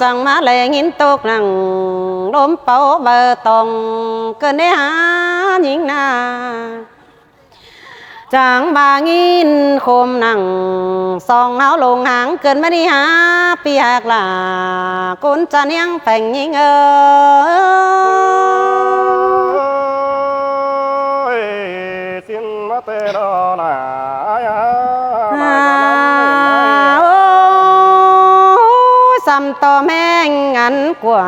จังมาแลงินตกหนังล้มเป่าเบอร์ตองเกินได้หาหญิงนาจางบางินโคมหนังซองเฮาลงหางเกินไม่ได้หาปีหากหล่าคนจะเนียงแผ่งยิงxin mất tê đó là xăm to men ngắn của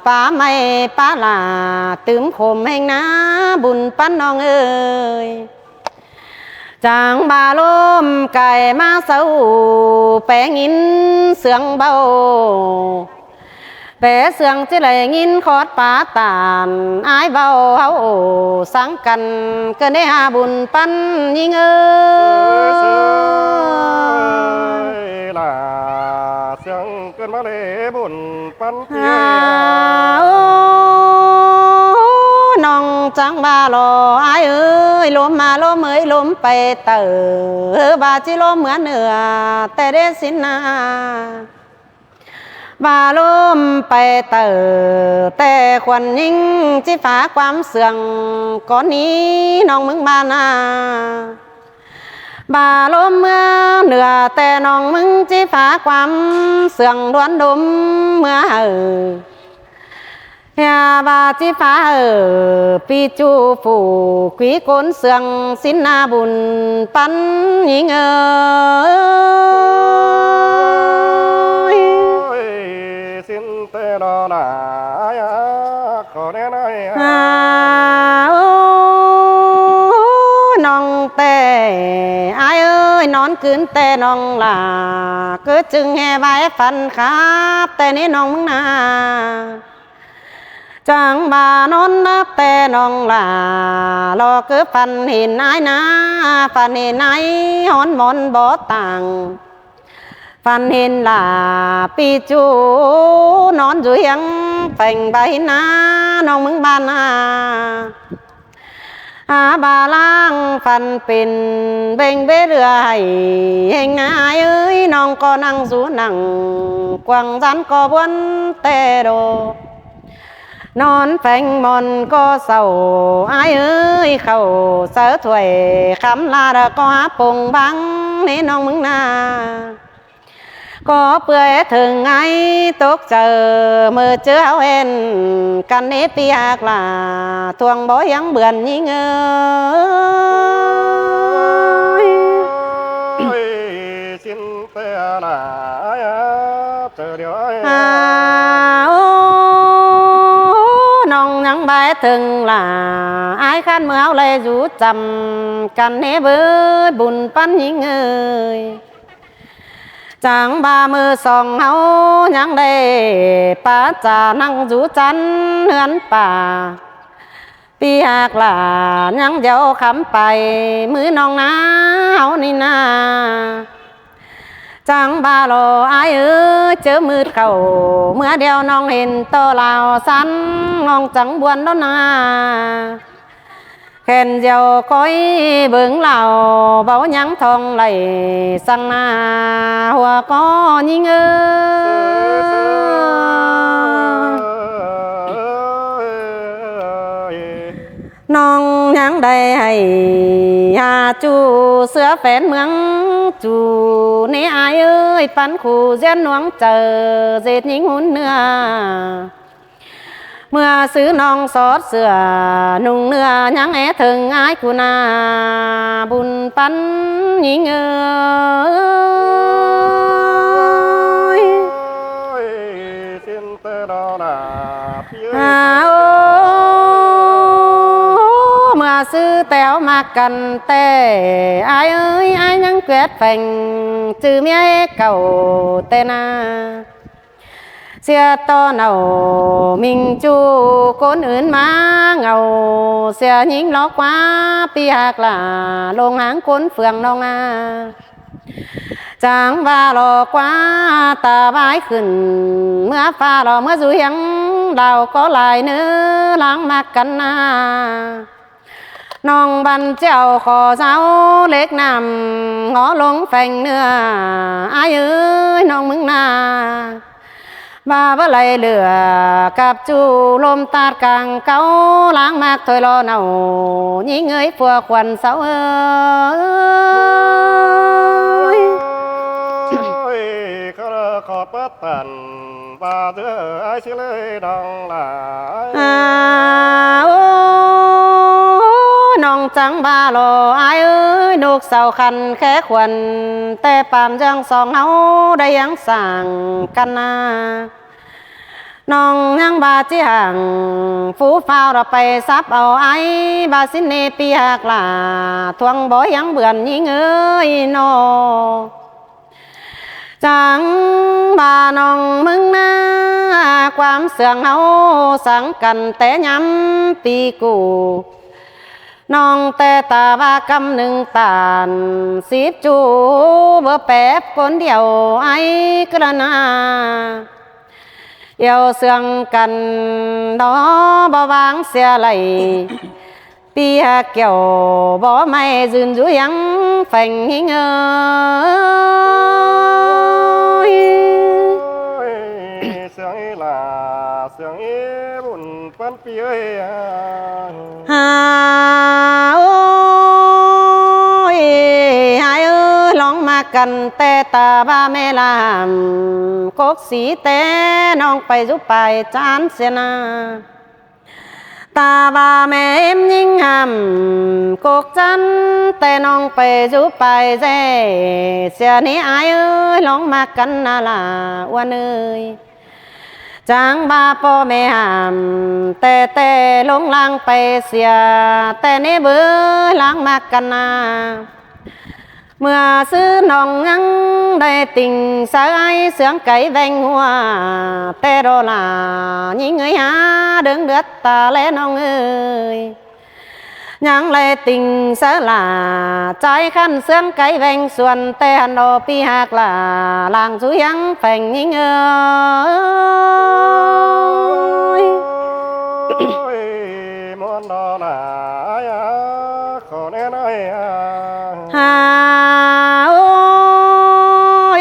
pá mây pá là tướm khồm hình ná bùn pan nong ơi chàng bà lôm cài má sâu bé nghìn sương bao bé sương chỉ lấy nghìn khót pá tàn ai bao hậu sáng cần cơn đế hà bùn pan nhìn ơi là sương cơn má lê bùn pan nong trắng ba lò ai ơi lốm mà lốm ơi lốmไปเตอbà chỉ lốmเหมือนเนื้อแต่เดสินาบ่าลมไปเตอแต่ควันยิ่งจิฟ้าความเสื่องก่อนนี้น้องมึงบ้านาบ่าลมเมื่อเหนือแต่น้องมึงจิฟ้าความเสื่องล้วนดมเมื่อbà chi phá pi chu phủ quý cốn sương xin na bùn pan nhing ơi xin tê đó là có đen ơi nong tê ai ơi nón cướn tê nong là cứ chừng nghe vai phần khắp tê ní nong na chẳng bà non nắp tê nong là lo cứ phần hình ai na phần hình ai hón món bó tàng phần hình là pi chu nón dưới hiếng phành bay na nong mừng ban bà lang phần pin bên bế rửa hay hình ai ơi nong có năng rú nặng quăng rắn có buôn tê đồ nón phanh mòn có sầu ai ơi khẩu sớ thuầy khám la đã có bùng băng nên nong mừng na có bưởi thường ai tốt chờ mơ chứa áo hèn căn nếp pi hạc là thuồng bó yắng bườn nhí ơi xin tê là chờ điều ơi nong nhắn bài thường là ai khăn mưa áo lê rú chầm căn nếp với bùn pan nhí ơi chẳng ba mươi sòng háo nhang đây pa trà năng rú chắn hướn pa pi hạc là nhang dấu khám bài mứ nong ná háo ni na chẳng ba lô ai ư chớ mưa khẩu mưa đeo nong hình to lào sắn ngon chẳng buồn đó na khen dầu cõi bướng lào báo nhắn thong lầy sang na hoa có nhinh non nhắn đây hay hà chu sữa phén mướn chu nế ai ơi pan khu dân nuông chờ dệt nhính hun nữa mưa xứ non xót sữa nung nưa nhắn é thường ai cu na bùn pan nhính ơi xin tê đó là mưa sư téo mà cần tê ai ơi ai nhắn quyết phành chữ mía cầu tê na xe to nào mình chu cốn ướn má ngầu xe nhính ló quá pi hạc là lông háng cốn phường nông chẳng va lò quá ta vái khẩn mưa pha lò mưa dưới hiếng đào có lại nữa láng mạc cắn nong ban treo khò giáo lết nằm ngó lông phành nữa ai ơi nong mừng na มาบ่ไหลเหลือกับจูลมตาดกลางเก้าล้างมากถอยรอเนายิงเอ้ยพัวควันเสาเอ้ยขอขอปัดตันบาเดือไอ้สิเลยดองหลาย โอ้น้องจังบาโลอายเอ้ยนกเสาคันแค่ควันแต่ปามจังสองเฮาได้ยังสั่งกันนาน้องยังบาจีห่างฟูฟ้าวเราไปซับเอาไอ้บาสินเนปีหักลาทวงบ่ยังเบื่อนยิงเอ้ยโนจังบาน้องมึงนะความเสื่องเฮาสังกันแต่ย้ำปีกูน้องแต่ตาว่ากำหนึ่งตานสิบจูเบอแป๊บคนเดียวไอ้กระนาเยาวเสื่องกันดอบ่วางเสียไหลปีหาเกี่ยวบ่ไม่ยืนอยู่ยังแฝงหิงเอ้ยเสียงอีหลาเสียงอีบุญปันปีเอ้ยฮาโอ้ยหายเอ้ยลองมากันแต่ตาบ้าแม่ลามกกสีแต่น้องไปจุไปจานเสียนาตาบาแม่เอ็มยิ่งหำกกจันแต่น้องไปจุไปเจเสียนี้อายเอ้ยลองมากันนาลาวันเอ้ยจางบาพ่อแม่หำแต่ลงล่างไปเสียแต่เนเบื่อล้างมากันนาเมื่อซื้อน้องยังได้ติ่งสายเสียงไก่แวงหัวแต่โดลายิงเอ้ยหาเดืองเดือดตาและน้องเอ้ยยังเลยติ่งสลาใจขันเสียงไก่แวงส่วนแต่หันโอปีหักลาลางสุยังแฝงยิงเอ้ยมอนดอลาขอแน่น้อยฮาโอ้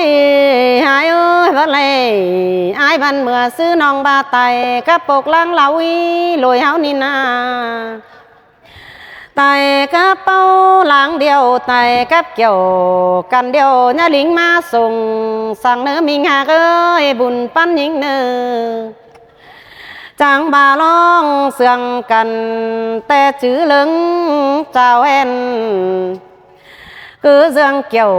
ยหายเอ้ยวันเลยอายบันเมื่อซื้อน้องบาไตกับปกลังเหลาอีลอยเฮานี่นาไตกับเป้าหลังเดียวไตกับเกี่ยวกันเดียวญาลิงมาส่งสั่งเนื้อมิงหากเอ้ยบุญปั้นยิงเนื้อจางบาลองเสื่องกันแต่จื้อลึงเจ้าแอนcứ dương kiểu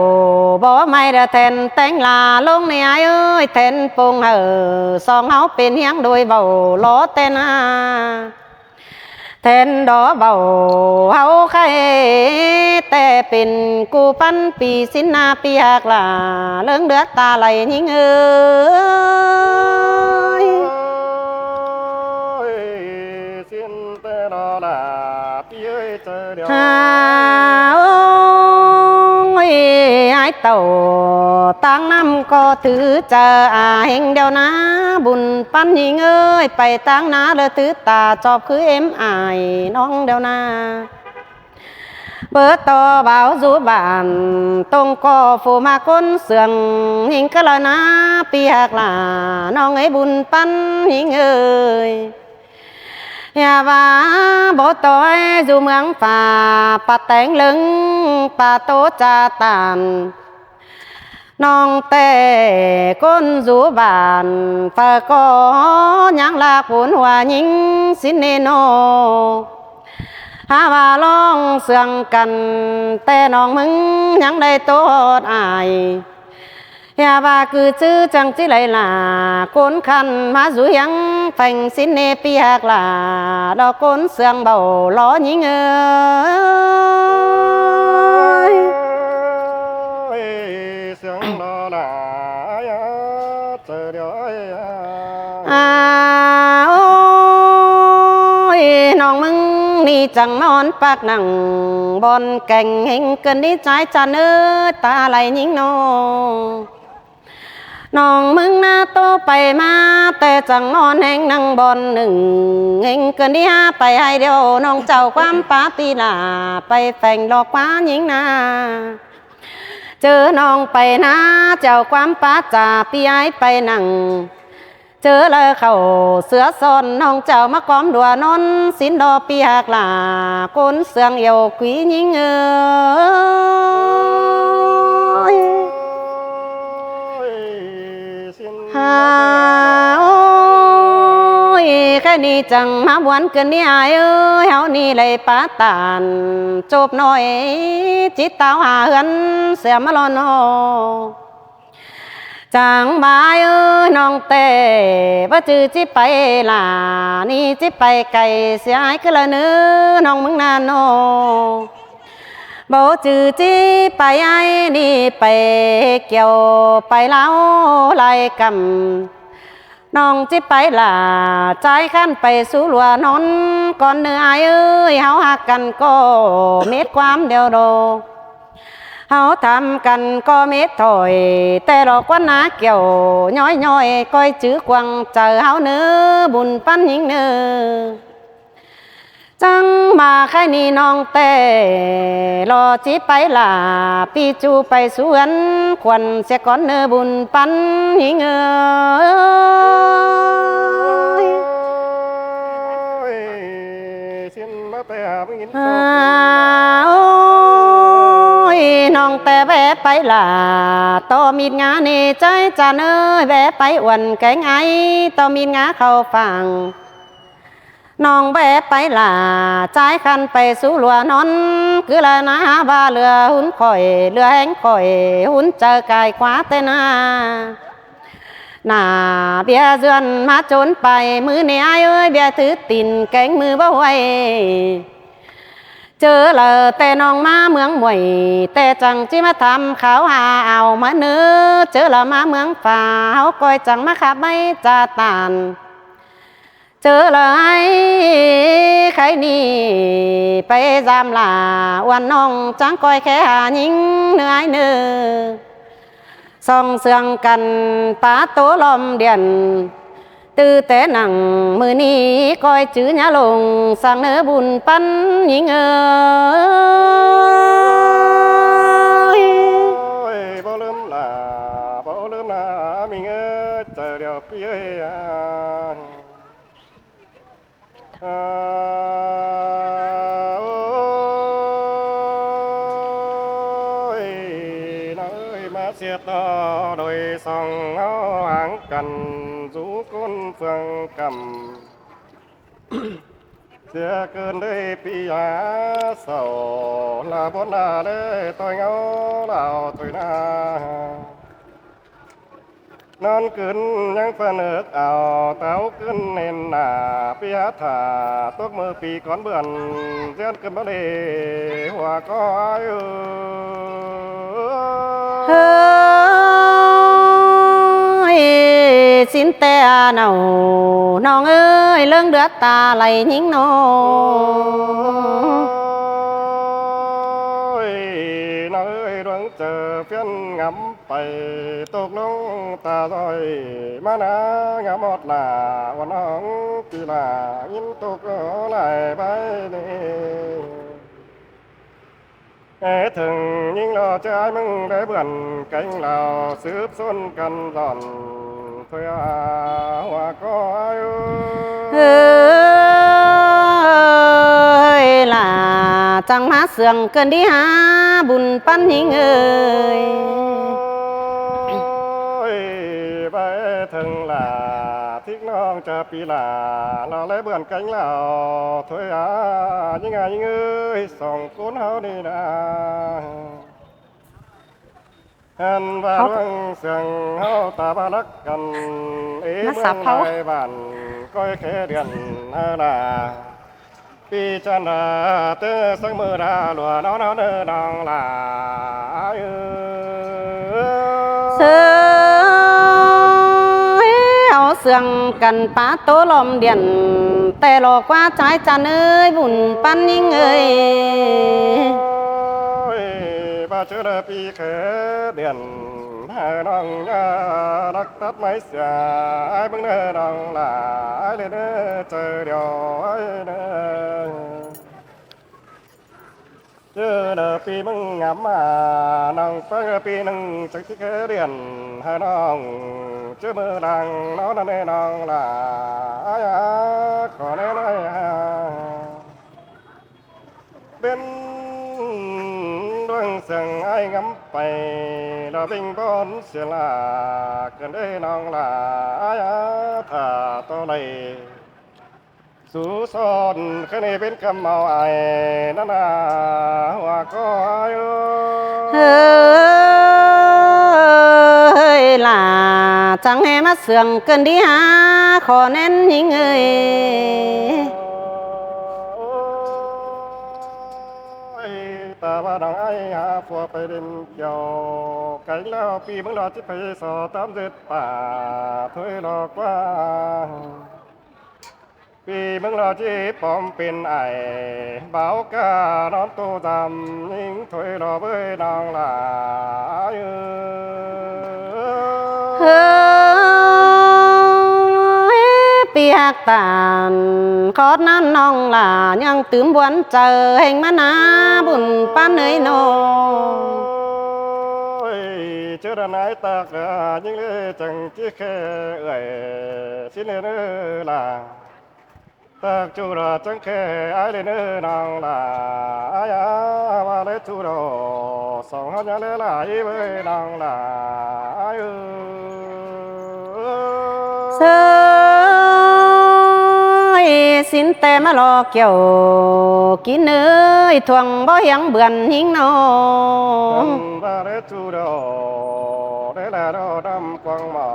bỏ mai đã thèn tánh là lúc này ai ơi thèn phùng hở song áo bên hiang đôi bầu ló tên à thèn đó bầu áo khaiแต่เป็นกูปั้นปีสินนาปีหักล่ะเลื่องเดือดตาไหลยิ่งเอ้ยสินแต่ดอลาปีเอ้ยเจอเดียวไอ้เต่าตั้งน้ำก็ถือเจอเฮงเดียวนะบุญปั้นยิงเอ้ยไปตั้งนาเลยถือตาจอบคือเอ็มอายน้องเดียวนะเปิดต่อเบาจูบานตรงก็ฟูมาก้นเสื่องหิงก็เลยนะปีหักล่ะน้องไอ้บุญปั้นยิงเอ้ยอย่าว่าบ่ต่อยอยู่เมืองป่าป่าแตงลึงป่าโตจาตานน้องแต่ก้นอยู่บ้านฝากก็ยังลากหุ่นหัวยิงสินเนโนหาว่าลองเสื่องกันแต่น้องมึงยังได้โตดอายอย่าว่าคือชื่อจังจิไหลล่ะคนคันมาอยู่ยังแฝงสินเนปีหักล่ะดอกคนเสื่องเบาล้อยิงเอ้ยเสียงดอลาเจอเดียวโอ้ยน้องมึงนี่จังนอนปากหนังบอนแก่งเฮงเกินดีใจจันเอ้ยตาไหลยิงโนน้องมึงหน้าโตไปมาแต่จังนอนแห่งนั่งบอนหนึ่งเฮงเกินที่ห้าไปให้เดียวน้องเจ้าความป้าปีลาไปแฝงดอกป้าหญิงนาเจอน้องไปนะเจ้าความป้าจ่าปีไอไปนั่ง เจอเลยเขาเสือซอนน้องเจ้ามากอมดัวนอนสินดอปีหักหลาก้นเสืองเอวกุยยิงฮาโอ้ยแค่นี้จังมาบวนเกินนี่อายเอ้ยเฮานี่เลยปาตานจบหน่อยจิตตาวหาเฮือนเสียมาลอนโอจางบายเอ้ยน้องเต้ว่าจือจิไปล่ะนี่จิไปไก่เสียหายก็ละเนื้อน้องมึงนานโนบ่จือจิไปไอ้นี่ไปเกี่ยวไปเล้าลายกำน้องจิไปล่ะใจขั้นไปสู่หลัวนอนก่อนเนื้อไอ้เอ้ยเฮาหักกันก็เม็ดความเดียวโดเฮาทำกันก็เม็ดถอยแต่ดอกว่านาเกี่ยวย้อยก้อยจื้อกวางเจอเฮาเนื้อบุญปั้นยิงเนื้อจังมาแค่นี้น้องแต่รอจีไปล่ะปีจูไปสวนควันเสียก่อนเนื้อบุญปั้นยิงโอ้ยน้องแต่แวะไปล่ะต่อมีงานนี่ใจจานเอ้ยแวะไปอวนแกงไอต่อมีงาเข้าฟังน้องแวะไปล่ะใจคันไปสู่หลัวนอนคือละนะบาเรือหุ่นข่อยเรือแห้งข่อยหุ่นเจอกายขวาแต่นาหน้าเบียเดือนมาจนไปมือเนี่ยเอ้ยเบียถือตินแกงมือบ่ไหวเจอเลยแต่น้องมาเมืองมวยแต่จังจิมาทำเขาหาเอามาเนื้อเจอละมาเมืองฝ่าเขาก้อยจังมาขับไม่จ่าตานเจอเลยใครนี่ไปจามลาวันน้องจังก้อยแค่หายิงเหนื่อยเนื้อส่องเสืองกันป้าโตลมเดียนtừ té nặng mưa ní coi chữ nhã lùng sang nỡ buồnปั้นยิงเอ้ยบ่ลืมล่ะบ่ลืมล่ะมิงเอ้ยเจอเดียวพี่เอ้ยเสียต่อโดยส่องเอาหางกันจูก้นเฟืองกำเสียเกินได้ปีหาเศร้าลาบนหน้าได้ต่อยเงาเหล่าถอยหน้านอนขึ้นยังเฟนกเอาเต้าขึ้นเน้นหน้าปีหาถาตกมือปีก่อนเบื่อนเสียนขึ้นมาเลยหัวก็อายุxin te nàoน้องเอ้ยเรื่องเดือดตาไหลยิงโนน้องเอ้ยดวงเจอเพี้ยนงำไปตกลงตาลอยมาหนางำหมดหน้าวันน้องปีลายินตกไหลไปนี่ถึงยิ่งรอใจมึงได้เบื่อนไก่เราสืบส้นกันร่อนเพื่อว่าก็อายุล่ะจังมาเสื่องเกินดีหาบุญปั้นยิงเอ้ยไปถึงล่ะทิกน้องจะปีล่ะเราเลยเบื่อนไก่เราเพื่อยิ่งเอ้ยส่องก้นเฮาดีนะอันว่าเรื่องเสียงเฮาตาบารักกันเมืองในบ้านก้อยแค่เดือนหน้าปีจันทราเตอสังมือดาหลัวน้องเนื้อน้องลาเสือเสื่องกันป้าโตลมเดียนแต่หลอกว่าใจจันเอ้ยบุญปั้นยิงเอ้ยป้าเจอปีแค่เดือนน้องรักตัดไม้เสียไอ้เบิ่งเนื้อน้องลาไอ้เลยเนื้อเจอเดียวไอ้เนื้อ ปีมึงงามมาน้องเปิดปีหนึ่งจากที่เคยเรียนให้น้องเจอมือดังน้องนั่นเองน้องล่ะขอแน่หน่อยเป็นดวงเสียงไอ้งำไปเราบิ่งบนเสียลากันได้น้องล่ะถ้าตัวใดสู่สอนแค่นี้เป็นคำเมาไอ้นั่นน่ะว่าก็อายุ เฮ้ยล่ะจังให้มาเสื่องเกินดีหาขอแน่นยิงเอ้ย ตาว่าดังไอ้หาผัวไปเดินเกี่ยวไก่แล้วปีมึงรอที่ไปสอตามเด็ดป่าถอยหลอกว่าปีมึงรอที่ปอมเป็นไอ้เบากานอนตัวดำยิงถอยรอเบ้ยนางลาเฮ้ยเปียกตานขอดนั้นน้องล่ะยังตื่มบวนเจอแห่งมานาบุญป้านเอ้ยโนเจอไหนตากยิ่งเลยจังที่แค่เอ่ยสิเนื้อล่ะตากจูราจังแค่ไอ้เลยเนื้อนางล่ะอ้ายว่าเลยจูรสองหันยังเลยล่ะอีเว้ยนางล่ะเสยสินแต่มารอเกี่ยวกินเอ้ยทวงบ่ยังเบื่อนหิงโนว่าเลยจูรได้ละรอดำกวางหมอ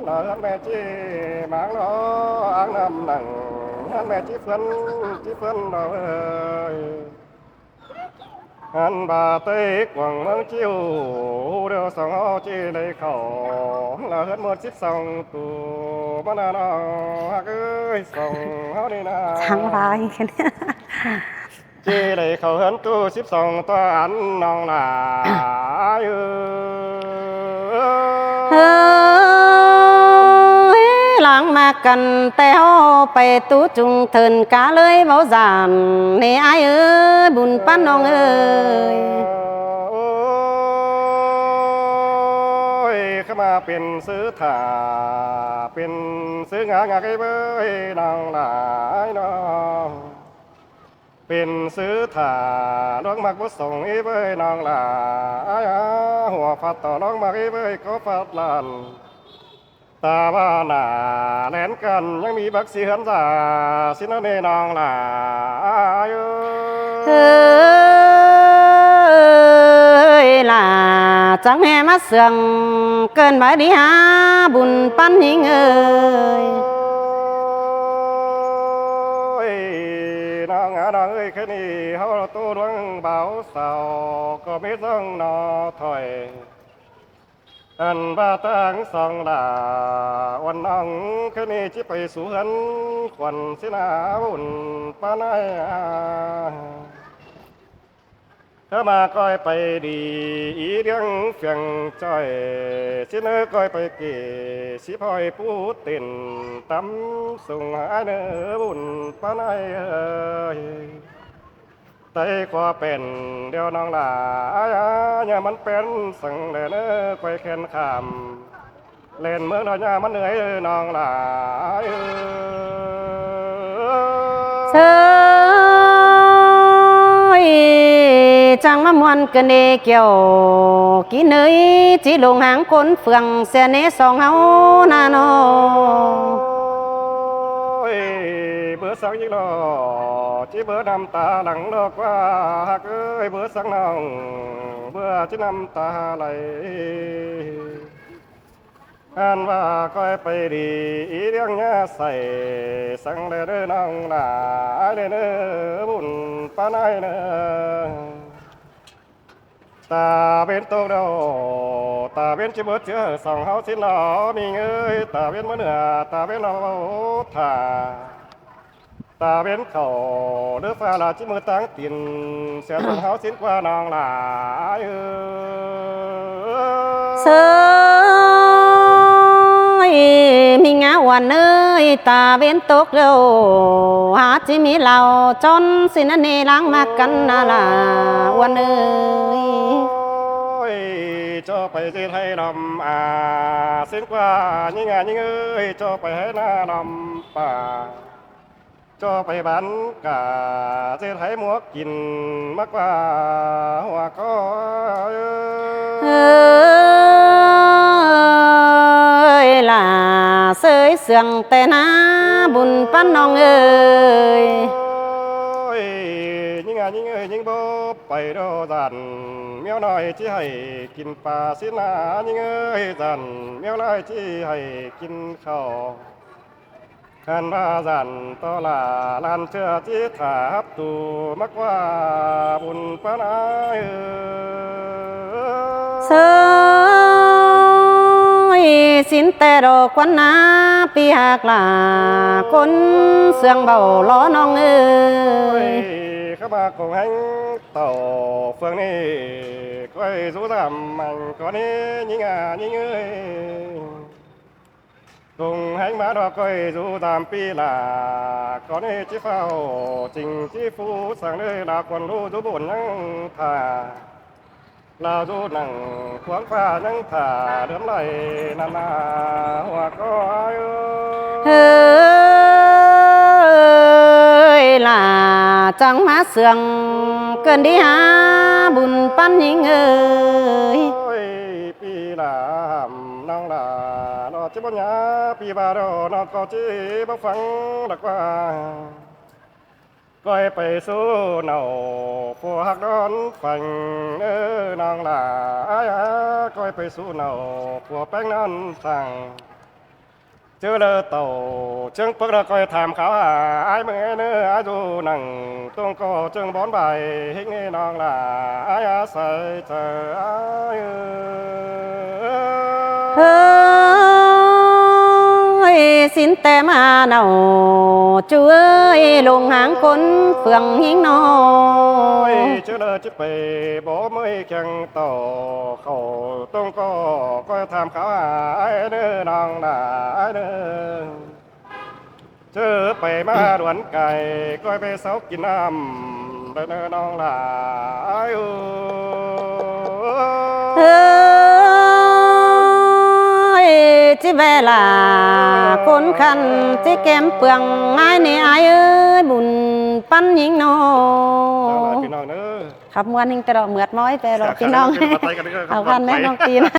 ลาแม่จีมังรออ่างน้ำหนังแม่จีเฟื่อนเราเอ้ยอันบาเตกกวางเมืองจิ้วเดียวสองเอาจีในเขาเราเฮ็ดหมด12ตัวมานาน้องฮักเอ้ยส่งเฮานี่นะช่างไรกันเนี่ยจีในเขาเฮ็ดตัว12ตัวอันน้องหลาเฮ้ยหลังมากันแต่เฮาไปตู้จุงเถินกาเลยเบาจานนี่อ้ายเอ้ยบุญปั้นน้องเอ้ยเข้ามาเป็นซื้อถ่าเป็นซื้องางาไอ้เบ้ยนางหลายน้องเป็นซื้อถ่าน้องมักบ่ส่งไอ้เบ้ยนางหลายหัวฟัดต่อน้องมักไอ้เบ้ยก็ฟัดลานตาบ้าหน้าแหลนกันยังมีบักเสียนสาสินเนนองหลายเฮ้ยล่ะจังแม่มาเสื่องเกินไปดีหาบุญปั้นหิงเอ้ยน้องน้องเอ้ยแค่นี้เฮาตัวดวงเบาเศร้าก็ไม่ต้องนอถอยอันบาตังสองดาวันน้องแค่นี้จิไปสู่หันควันสินาบุญปานายถ้ามาก้อยไปดีอีเรื่องเฟียงจ้อยสิเนื้อก้อยไปเกี่สิพอยปูติ่นตำส่งหาเนื้อบุญปานายไต่ขวาเป็นเดียวน้องหลาเนี่ยมันเป็นสังเลนก้อยแขนขามเล่นเมืองเราเนี่ยมันเหนื่อยน้องหลาเสยจังมามวนกันเดเกี่ยวกินเนยจีลงหางคนเฟืองเสียเนสองเฮานาโนเบื่อสังยิ่งรอจีเบื่อน้ำตาหลังดอกว่าหักเอ้ยเบื่อสังน้องเบื่อจีน้ำตาไหลอันว่าก้อยไปดีอีเรื่องเนี้ยใส่สังเด้อน้องหลาเด้อบุญปานายเด้อตาเป็นตัวเราตาเป็นจิบเจือสองเฮาสินหล่อมีเงยตาเป็นมะเนื้อตาเป็นเราถ่าตาเป็นเขาเดือฟ้าลาจิมือตั้งตินเสียสองเฮาสินกว่าน้องหลาเสยมีงาอ วันเอ้ยตาเว้นตกเร็วหาจิมีเราจนสินนีล้างมากันนาลาวันเอ้ย cho phải dê thay đầm xin qua những những ơi cho phải hết na đầm cho phải bán cả dê thấy múa kín mắc qua hoa có ơi là sơi sương tê na bùn pan nong ơi những ơi những bố bày đồ dàn méo nói chỉ hayกินปลาสินะnhững ơi dàn méo nói chỉ hayกินข้าวขันว่าดานต่อลาลานเชื่อที่ถาบตูมากกว่าบุญปานาย sơi xin tê đồ quan na pi hạc là con sương bầu ló nong ơi ข้ามาคงแห้งเต่าเฟืองนี่ก้อยสู้ตามมันก่อนนี้ยิ่งยิ่งเอ้ยคงแห้งมาดอกก้อยสู้ตามปีลาก่อนนี้จีเฝ้าจริงจีฟูสั่งเลยลาคนรู้ดูบุญยังถ่าลาดูหนังขวางฟ้ายังถ่าเดิมไหลนานาหัวก้อย ơi là chẳng má sương cơn đi há bùn pan nhing ơi pi là hàm năng là nó chỉ bao nhá pi ba đó nó có chỉ bao phẳng đặc qua coiไปสู้เนาพวกดอนฟังนางล่ะก้อยไปสู้เนาพวกแป้งนั่นสั่งเจอเลยเต่าเชิงเปิกเราคอยถามเขาไอ้เมื่อเนื้อดูหนังต้องก็เชิงบอนใบให้เงี้ยน้องล่ะไอ้ใส่เธอเฮ้ยสินแต่มาเนาช่วยลงหางคนเฟืองหิงนอ เจอเลยจะไปบ่ไม่แข่งต่อเขาต้องก็ถามเขาไอ้เนื้อน้องล่ะไอ้เนื้อเจอไปมาดวนไก่ก้อยไปเสากินน้ำเดินน้องล่ะไอ้เฮ้ยจิเวลาคนคันจิแก้มเปลืองไม้นี่ไอ้เอ้ยบุญปั้นยิงนอ พี่น้องเนอะ ขับมวนหิงแต่เราเหมือดม้อยแต่เราพี่น้องเอากันแม่น้องตีน